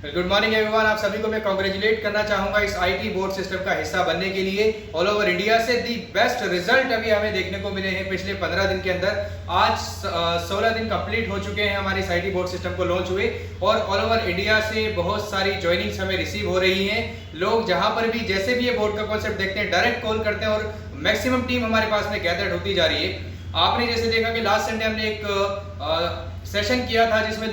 Good morning everyone. आप सभी को मैं कांग्रेचुलेट करना चाहूंगा इस आईटी बोर्ड सिस्टम का हिस्सा बनने के लिए। ऑल ओवर इंडिया से दी बेस्ट रिजल्ट अभी हमें देखने को मिले हैं पिछले 15 दिन के अंदर। आज 16 दिन कंप्लीट हो चुके हैं हमारे इस आईटी बोर्ड सिस्टम को लॉन्च हुए और ऑल ओवर इंडिया से बहुत सारी ज्वाइनिंग्स हमें रिसीव हो रही हैं। लोग जहां पर भी जैसे भी ये बोर्ड का कॉन्सेप्ट देखते हैं डायरेक्ट कॉल करते हैं और मैक्सिमम टीम हमारे पास में गैदर्ड होती जा रही है। आपने जैसे देखा कि लास्ट संडे हमने एक सेशन किया था जिसमें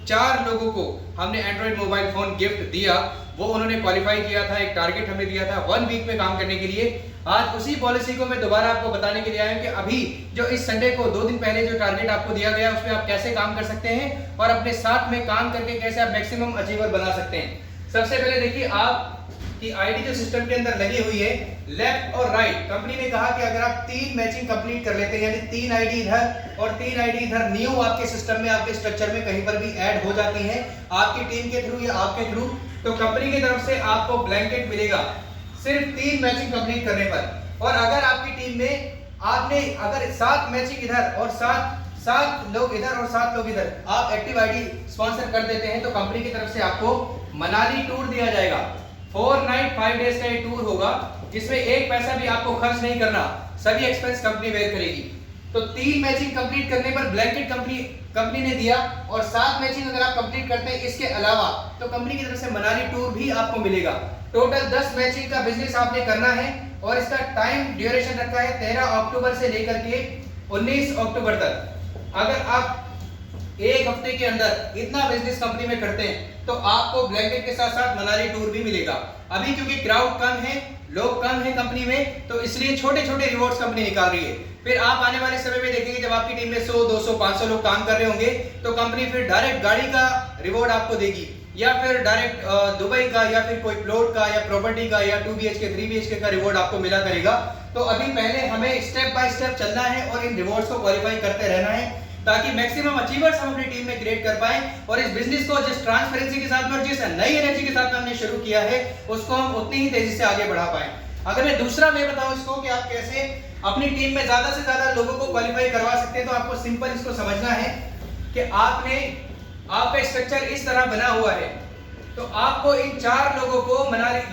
चार लोगों को हमने एंड्रॉइड मोबाइल फोन गिफ्ट दिया। वो उन्होंने क्वालिफाई किया था, एक टारगेट हमें दिया था 1 वीक में काम करने के लिए। आज उसी पॉलिसी को मैं दोबारा आपको बताने के लिए आया हूं कि अभी जो इस संडे को 2 दिन पहले जो टारगेट आपको दिया गया उसमें आप कैसे काम कर सकते हैं और अपने साथ में काम करके कैसे आप मैक्सिमम अचीवर बना सकते हैं। सबसे पहले देखिए, आप कि आईडी जो सिस्टम के अंदर लगी हुई है लेफ्ट और राइट, कंपनी ने कहा कि अगर आप 3 मैचिंग कंप्लीट कर लेते हैं यानी 3 आईडी इधर और 3 आईडी इधर न्यू आपके सिस्टम में आपके स्ट्रक्चर में कहीं पर भी ऐड हो जाती हैं आपकी टीम के थ्रू या आपके थ्रू, तो कंपनी की तरफ से आपको ब्लैंकेट मिलेगा सिर्फ 3 मैचिंग कंप्लीट करने पर। और अगर आपकी टीम में आपने अगर 7 मैचिंग इधर और 7 लोग इधर और 7 लोग इधर आप एक्टिव आईडी स्पॉन्सर कर देते हैं तो कंपनी की तरफ से आपको मनाली टूर दिया जाएगा। 4 नाइट 5 डेज का ये टूर होगा जिसमें एक पैसा भी आपको खर्च नहीं करना, सभी एक्सपेंस कंपनी बेयर करेगी। तो 3 मैचिंग कंप्लीट करने पर ब्लैंकेट कंपनी ने दिया और 7 मैचिंग अगर आप कंप्लीट करते हैं इसके अलावा तो कंपनी की तरफ से मनाली टूर भी आपको मिलेगा। टोटल 10 मैचिंग का बिजनेस आपने करना है और इसका टाइम ड्यूरेशन रखा है 13 अक्टूबर से लेकर के 19 अक्टूबर तक। अगर आप एक हफ्ते के अंदर इतना बिजनेस कंपनी में करते हैं तो आपको ब्लैंकेट के साथ साथ मनाली टूर भी मिलेगा। अभी क्योंकि क्राउड कम है, लोग कम है कंपनी में, तो इसलिए छोटे छोटे रिवॉर्ड्स कंपनी निकाल रही है। फिर आप आने वाले समय में देखेंगे जब आपकी टीम में 100 200 500 लोग काम कर रहे होंगे तो कंपनी फिर डायरेक्ट गाड़ी का रिवॉर्ड आपको देगी या फिर डायरेक्ट दुबई का या फिर कोई प्लॉट का या प्रॉपर्टी का या 2 BHK 3 BHK का रिवॉर्ड आपको मिला करेगा। तो अभी पहले हमें स्टेप बाय स्टेप चलना है और इन रिवॉर्ड्स को क्वालिफाई करते रहना है ताकि मैक्सिमम अचीवर्स हम अपनी टीम में क्रिएट कर पाएं और इस बिजनेस को जिस ट्रांसपेरेंसी के साथ में और जिस नई एनर्जी के साथ में हमने शुरू किया है उसको हम उतनी ही तेजी से आगे बढ़ा पाएं। अगर मैं दूसरा वे बताऊं इसको कि आप कैसे अपनी टीम में ज्यादा से ज्यादा लोगों को क्वालिफाई करवा सकते हैं तो आपको सिंपल इसको समझना है कि आपका स्ट्रक्चर इस तरह बना हुआ है तो आपको इन 4 लोगों को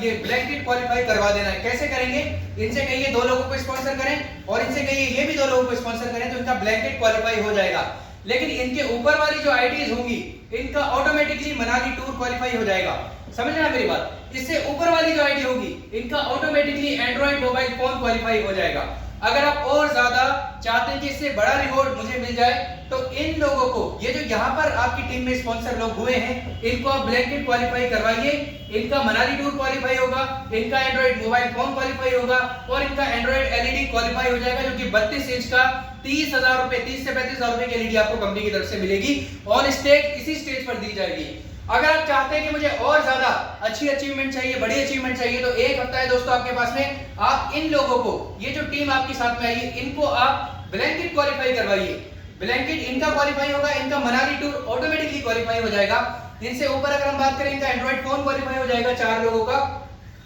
ये ब्लैंकेट क्वालिफाई करवा देना है। कैसे करेंगे? इनसे कहिए 2 लोगों को स्पॉन्सर करें और इनसे कहिए ये भी 2 लोगों को स्पॉन्सर करें तो इनका ब्लैंकेट क्वालिफाई हो जाएगा। लेकिन इनके ऊपर वाली जो आईडीज होंगी इनका ऑटोमेटिकली मनाली टूर क्वालिफाई हो जाएगा। समझना मेरी बात? इससे ऊपर वाली जो आईडी होगी इनका automatically Android mobile phone qualify हो जाएगा। अगर आप और ज्यादा चाहते हैं कि इससे बड़ा रिवॉर्ड मुझे मिल जाए तो इन लोगों को, ये जो यहाँ पर आपकी टीम में स्पॉन्सर लोग हुए हैं, इनको आप ब्लैंकेट क्वालिफाई करवाइए। इनका मनाली टूर क्वालिफाई होगा, इनका एंड्रॉइड मोबाइल फोन क्वालिफाई होगा और इनका एंड्रॉइड एलईडी क्वालिफाई हो जाएगा जो कि 32 इंच का 30,000 रुपए 30 से 35,000 रुपए की एलईडी आपको कंपनी की तरफ से मिलेगी। ऑन स्टेज इसी स्टेज पर दी जाएगी। अगर आप चाहते हैं कि मुझे और ज्यादा अच्छी अचीवमेंट चाहिए, बड़ी अचीवमेंट चाहिए तो एक हफ्ता है दोस्तों आपके पास में, आप इन लोगों को, ये जो टीम आपके साथ में आई है इनको आप ब्लैंकेट क्वालिफाई करवाइए। ब्लैंकेट इनका क्वालिफाई होगा, इनका मनाली टूर ऑटोमेटिकली क्वालिफाई हो जाएगा। इनसे ऊपर अगर हम बात करें इनका एंड्रॉइड फोन क्वालिफाई हो जाएगा 4 लोगों का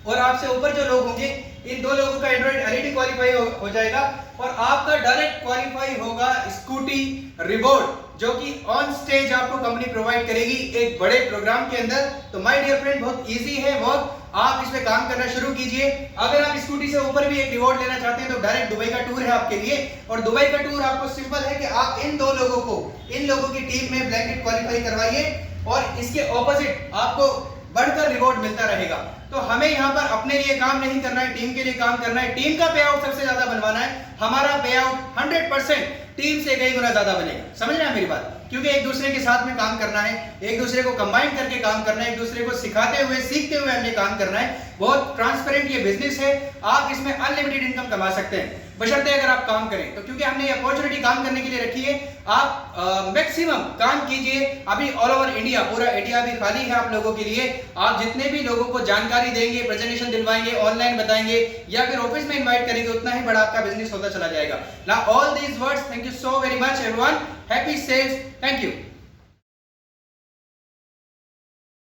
और आपसे ऊपर जो लोग होंगे इन 2 लोगों का एंड्रॉइड एलईडी क्वालिफाई हो जाएगा और आपका डायरेक्ट क्वालिफाई होगा स्कूटी रिवॉर्ड जो कि ऑन स्टेज आपको कंपनी प्रोवाइड करेगी एक बड़े प्रोग्राम के अंदर। तो माय डियर फ्रेंड, बहुत इजी है, बहुत आप इसमें काम करना शुरू कीजिए। अगर आप स्कूटी से ऊपर भी एक रिवॉर्ड लेना चाहते हैं तो डायरेक्ट दुबई का टूर है आपके लिए और दुबई का टूर आपको सिंपल है कि आप इन 2 लोगों को, इन लोगों की टीम में ब्लैंकेट क्वालिफाई करवाइए और इसके ऑपोजिट आपको बढ़कर रिवॉर्ड मिलता रहेगा। तो हमें यहाँ पर अपने लिए काम नहीं करना है, टीम के लिए काम करना है। टीम का पे आउट सबसे ज्यादा बनवाना है। हमारा पे आउट 100% टीम से कई गुना ज्यादा बनेगा। समझ रहे हैं मेरी बात? क्योंकि एक दूसरे के साथ में काम करना है, एक दूसरे को कंबाइन करके काम करना है, एक दूसरे को सिखाते हुए सीखते हुए हमने काम करना है। बहुत ट्रांसपेरेंट ये बिजनेस है, आप इसमें अनलिमिटेड इनकम कमा सकते हैं बशर्ते अगर आप काम करें। तो क्योंकि हमने ये अपॉर्चुनिटी काम करने के लिए रखी है, आप मैक्सिमम काम कीजिए। अभी ऑल ओवर इंडिया, पूरा इंडिया भी खाली है आप लोगों के लिए। आप जितने भी लोगों को जानकारी देंगे, प्रेजेंटेशन दिलवाएंगे, ऑनलाइन बताएंगे या फिर ऑफिस में इनवाइट करेंगे, उतना ही बड़ा आपका बिजनेस होता चला जाएगा। Now all these words, thank you so very much everyone, happy sales, thank you.